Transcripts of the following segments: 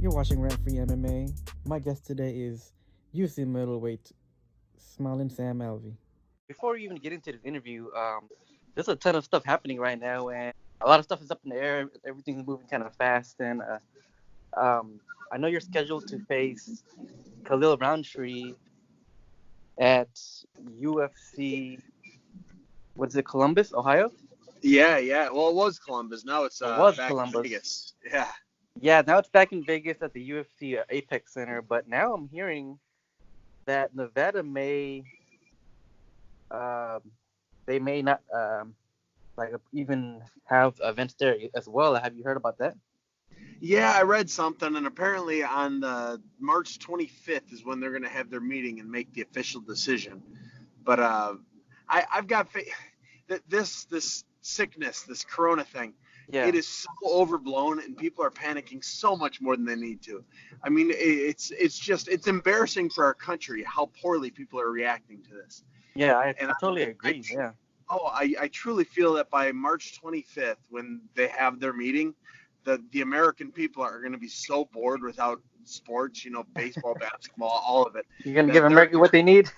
You're watching Rant Free MMA. My guest today is UFC middleweight Smiling Sam Alvey. Before we even get into this interview, there's a ton of stuff happening right now, and a lot of stuff is up in the air. Everything's moving kind of fast, and I know you're scheduled to face Khalil Rountree at UFC. What's it, Columbus, Ohio? Yeah. Well, it was Columbus. Now it's It was back in Columbus. Vegas. Yeah. Yeah, now it's back in Vegas at the UFC Apex Center, but now I'm hearing that Nevada um, may not like even have events there as well. Have you heard about that? Yeah, I read something, and apparently on the March 25th is when they're going to have their meeting and make the official decision. But I've got faith that this sickness, this Corona thing, Yeah, it is so overblown, and people are panicking so much more than they need to. I mean, it's embarrassing for our country how poorly people are reacting to this. yeah, I, And I totally I agree. Yeah, I truly feel that by March 25th, when they have their meeting, the American people are going to be so bored without sports, baseball, basketball, all of it, you're gonna give that they're, America what they need.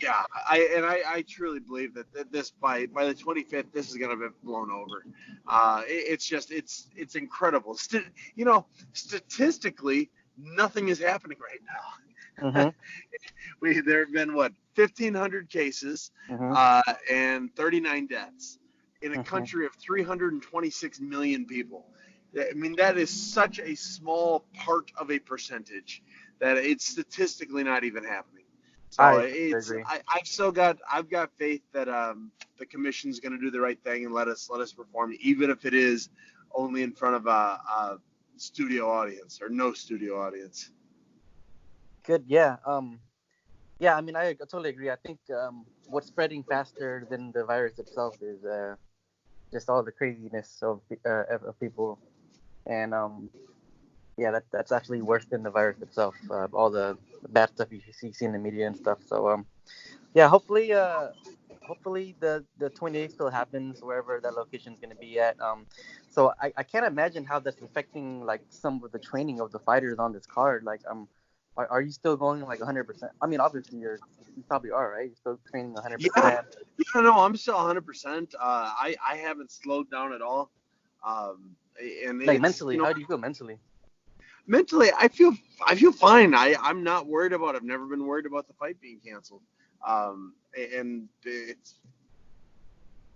yeah, I truly believe that this by the 25th, this is going to be blown over. It's incredible. Statistically, nothing is happening right now. Mhm, There have been 1,500 cases mhm, and 39 deaths in a mhm. country of 326 million people. I mean, that is such a small part of a percentage that it's statistically not even happening. So I agree. I've got faith that the commission's going to do the right thing and let us perform, even if it is only in front of a studio audience or no studio audience. Good. Yeah. Yeah. I mean, I totally agree. I think what's spreading faster than the virus itself is just all the craziness of people, and yeah, that's actually worse than the virus itself. All the bad stuff you see in the media and stuff. So yeah, hopefully the 28th still happens wherever that location is going to be at. So I can't imagine how that's affecting like some of the training of the fighters on this card. Like are you still going like 100%? I mean, obviously you probably are, right? You're still training Yeah, 100%. no, I'm still 100%. I haven't slowed down at all. And Like it's, mentally, how do you feel mentally? mentally, I feel fine. I'm not worried about it. I've never been worried about the fight being canceled. And it's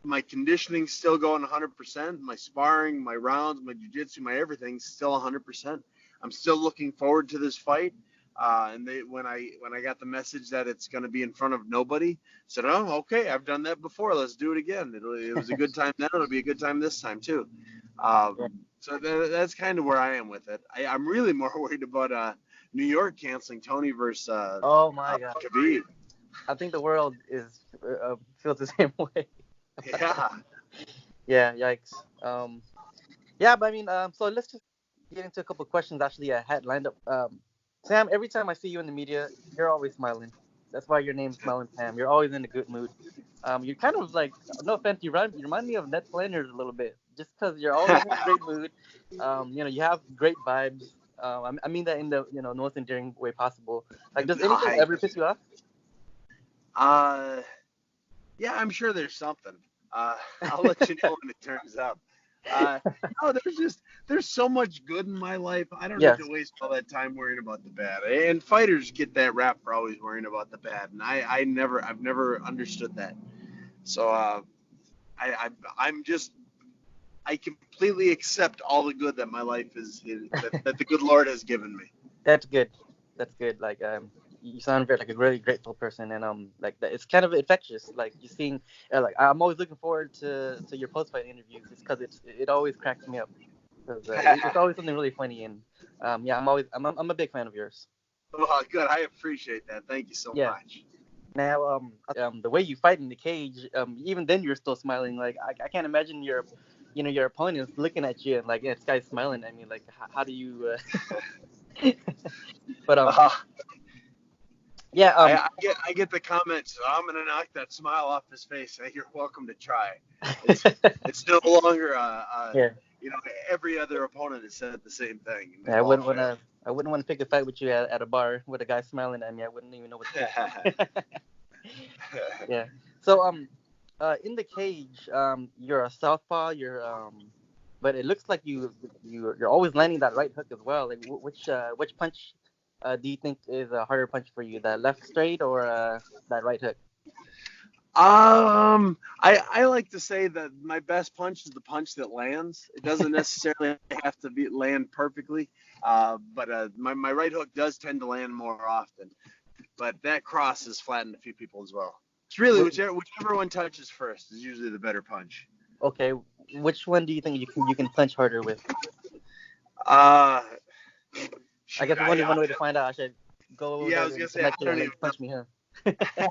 my conditioning's still going 100%. My sparring, my rounds, my jiu-jitsu, my everything's still 100%. I'm still looking forward to this fight. And when I got the message that it's going to be in front of nobody, I said, "Oh, okay, I've done that before. Let's do it again. It was a good time then. It'll be a good time this time too." Yeah. So that's kind of where I am with it. I'm really more worried about New York canceling Tony versus Oh my God. Khabib. I think the world is feels the same way. Yeah. Yeah, yikes. Yeah, but I mean, so let's just get into a couple of questions actually I had lined up. Sam, every time I see you in the media, you're always smiling. That's why your name's Smiling Sam. You're always in a good mood. You're kind of like, no offense, you remind me of Ned Flanders a little bit, just because you're always in a great mood. You have great vibes. I mean that in the most endearing way possible. Like, does anything I, ever piss you off? uh, yeah, I'm sure there's something. Uh, I'll let you know when it turns up. Uh, no, there's so much good in my life. I don't need to Yes. waste all that time worrying about the bad. And fighters get that rap for always worrying about the bad, and I've never understood that. So I, I I'm just I completely accept all the good that my life that the good Lord has given me. That's good. That's good. Like you sound very like a really grateful person, and like that. It's kind of infectious. Like you seeing, like I'm always looking forward to your post fight interviews, just because it always cracks me up. Because it's always something really funny, and yeah, I'm a big fan of yours. Well, good. I appreciate that. Thank you so Yeah. much. Now the way you fight in the cage, even then you're still smiling. Like I can't imagine your opponents looking at you and like, yeah, this guy's smiling at me. Like how do you? But Uh, yeah. I get the comments. "Oh, I'm gonna knock that smile off his face. Hey, you're welcome to try. It's it's no longer Yeah. you know, every other opponent has said the same thing. And Yeah, I wouldn't want to pick a fight with you at a bar with a guy smiling at me. I wouldn't even know what to say. Yeah. So in the cage, you're a southpaw. But it looks like you're always landing that right hook as well. Like which punch do you think is a harder punch for you, that left straight or that right hook? I like to say that my best punch is the punch that lands. It doesn't necessarily have to land perfectly, but my right hook does tend to land more often. But that cross has flattened a few people as well. It's really whichever one touches first is usually the better punch. Okay, which one do you think you can punch harder with? Shoot, I guess there's only one way to find out. I should go yeah, I there was gonna and say I connect you don't and let even you punch me, huh?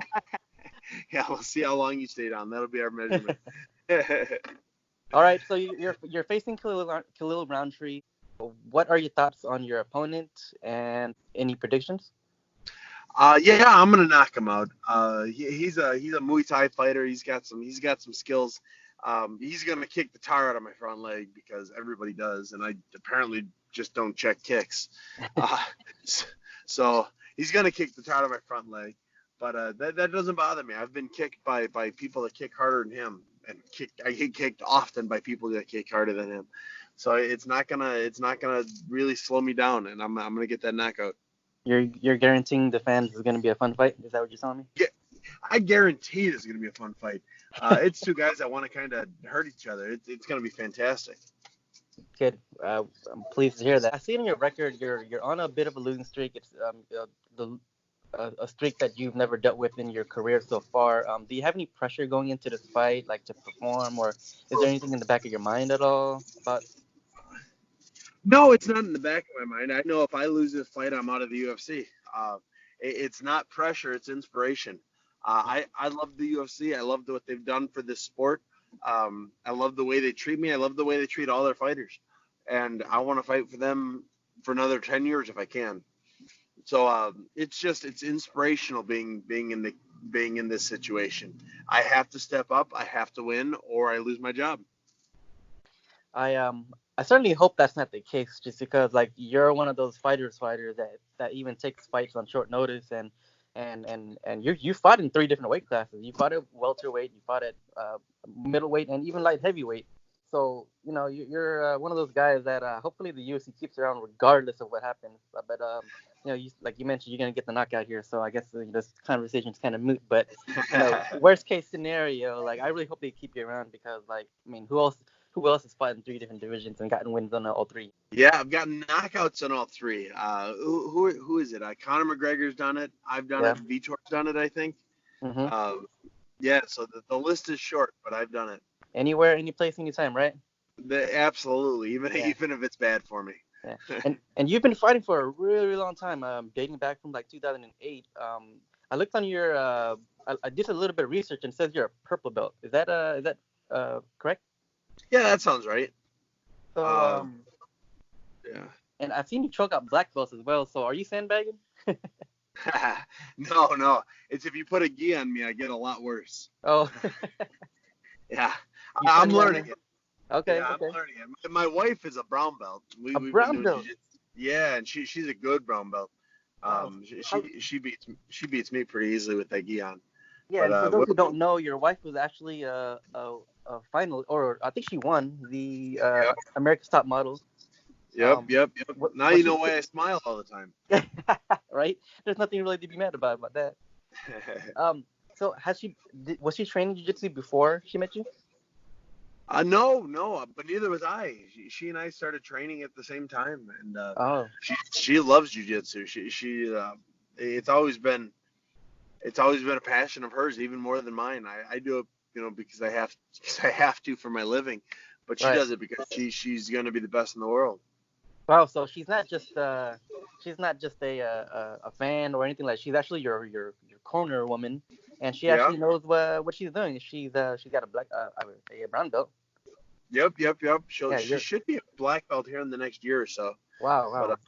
Yeah, we'll see how long you stayed on. That'll be our measurement. All right, so you're facing Khalil Rountree. What are your thoughts on your opponent and any predictions? Yeah, I'm gonna knock him out. He's a Muay Thai fighter. He's got some skills. He's gonna kick the tar out of my front leg because everybody does, and I apparently just don't check kicks. So he's gonna kick the tar out of my front leg, but that doesn't bother me. I've been kicked by people that kick harder than him, and I get kicked often by people that kick harder than him. So it's not gonna really slow me down, and I'm gonna get that knockout. You're guaranteeing the fans is gonna be a fun fight. Is that what you're telling me? Yeah, I guarantee it's gonna be a fun fight. It's two guys that want to kind of hurt each other. It's gonna be fantastic. Good. I'm pleased to hear that. I see in your record you're on a bit of a losing streak. It's a streak that you've never dealt with in your career so far. Do you have any pressure going into this fight, like to perform, or is there anything in the back of your mind at all about? No, it's not in the back of my mind. I know if I lose this fight, I'm out of the UFC. It's not pressure; it's inspiration. I love the UFC. I love what they've done for this sport. I love the way they treat me. I love the way they treat all their fighters, and I want to fight for them for another 10 years if I can. So it's inspirational being in this situation. I have to step up. I have to win, or I lose my job. I certainly hope that's not the case, just because like you're one of those fighters that even takes fights on short notice, and you fought in 3 different weight classes. You fought at welterweight, you fought at middleweight, and even light heavyweight. So you're one of those guys that hopefully the UFC keeps around regardless of what happens. But like you mentioned, you're gonna get the knockout here. So I guess this conversation is kind of moot. But worst case scenario, like I really hope they keep you around because like I mean, who else has fought in 3 different divisions and gotten wins on all 3? Yeah, I've gotten knockouts on all 3. Who is it? Conor McGregor's done it. I've done it. Vitor's done it, I think. Mm-hmm. Yeah, so the list is short, but I've done it. Anywhere, any place, anytime, right? Absolutely, even if it's bad for me. Yeah. And you've been fighting for a really, really long time, dating back from like 2008. I looked on your, I did a little bit of research and it says you're a purple belt. Is that correct? Yeah, that sounds right. So, yeah. And I've seen you choke out black belts as well. So are you sandbagging? No. It's if you put a gi on me, I get a lot worse. Oh. Yeah. I'm learning it. Okay. Yeah, okay. I'm learning it. My wife is a brown belt. We've brown belt. Yeah, and she's a good brown belt. She beats me pretty easily with that gi on. Yeah, but, and for those who don't know, your wife was actually a final, or I think she won the America's Top Model. Yep. Now you know why I smile all the time. Right? There's nothing really to be mad about that. So was she training jiu-jitsu before she met you? No, but neither was I. She and I started training at the same time, and she loves jiu-jitsu. She it's always been a passion of hers, even more than mine. I do it, because I have to for my living, but she does it because she's going to be the best in the world. Wow, so she's not just a fan or anything like. She's actually your corner woman, and she actually knows what she's doing. She's got a brown belt. Yep. She should be a black belt here in the next year or so. Wow.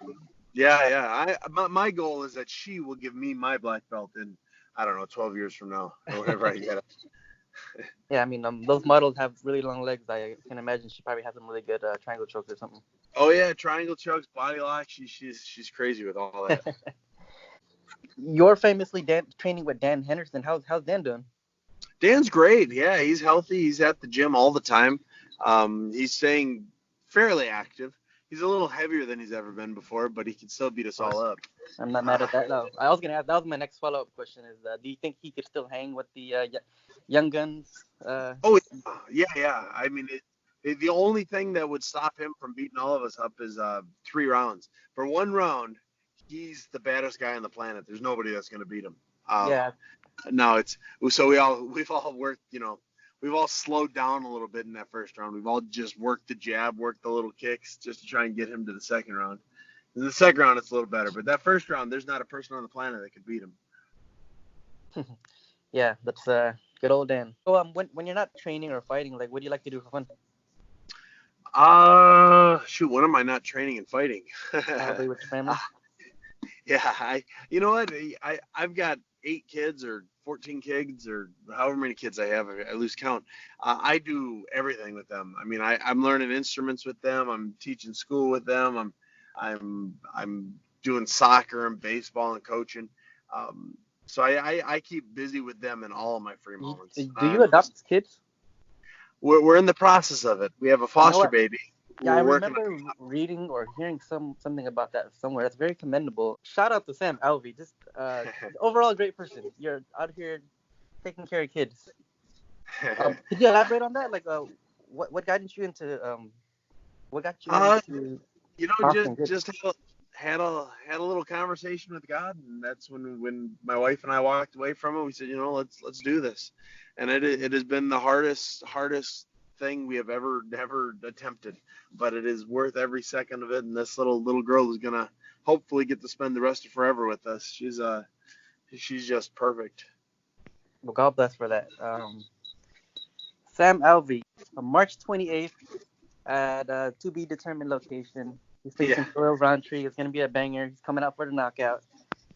But, my goal is that she will give me my black belt in, I don't know, 12 years from now, or whenever I get it. Yeah, I mean, those models have really long legs. I can imagine she probably has some really good triangle chokes or something. Oh yeah, triangle chokes, body lock. She's crazy with all that. You're famously training with Dan Henderson. How's Dan doing? Dan's great. Yeah, he's healthy. He's at the gym all the time. He's staying fairly active. He's a little heavier than he's ever been before, but he can still beat us all up. I'm not mad at that. No, I was gonna ask. That was my next follow-up question. Is do you think he could still hang with the young guns? Oh yeah. I mean, the only thing that would stop him from beating all of us up is 3 rounds. For 1 round, he's the baddest guy on the planet. There's nobody that's gonna beat him. Yeah. No, it's so we've all worked. We've all slowed down a little bit in that first round. We've all just worked the jab, worked the little kicks, just to try and get him to the second round. In the second round, it's a little better, but that first round, there's not a person on the planet that could beat him. Yeah, that's good old Dan. So when you're not training or fighting, like, what do you like to do for fun? Shoot, when am I not training and fighting? Probably with your family. Yeah, you know what? I've got 8 kids or 14 kids or however many kids I have. I lose count. I do everything with them. I mean, I'm learning instruments with them. I'm teaching school with them. I'm doing soccer and baseball and coaching. So I keep busy with them in all of my free moments. Do you adopt kids? We're in the process of it. We have a foster baby. Yeah, I remember reading or hearing something about that somewhere. That's very commendable. Shout out to Sam Alvey. Just overall great person. You're out here taking care of kids. Could you elaborate on that? Like, what got you into what got you into? Just had a little conversation with God, and that's when my wife and I walked away from it. We said, let's do this, and it has been the hardest thing we have ever attempted, but it is worth every second of it. And this little girl is gonna hopefully get to spend the rest of forever with us. She's just perfect. Well, God bless for that. Sam Alvey, on March 28th at a to be determined location. He's facing Khalil Rountree. It's gonna be a banger. He's coming out for the knockout.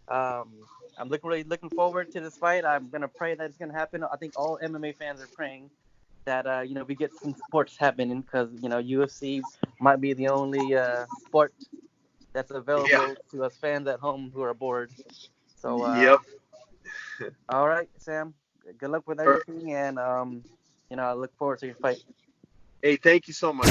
I'm really looking forward to this fight. I'm gonna pray that it's gonna happen. I think all MMA fans are praying that we get some sports happening, because UFC might be the only sport that's available to us fans at home who are bored. So yep. All right, Sam. Good luck with everything, and I look forward to your fight. Hey, thank you so much.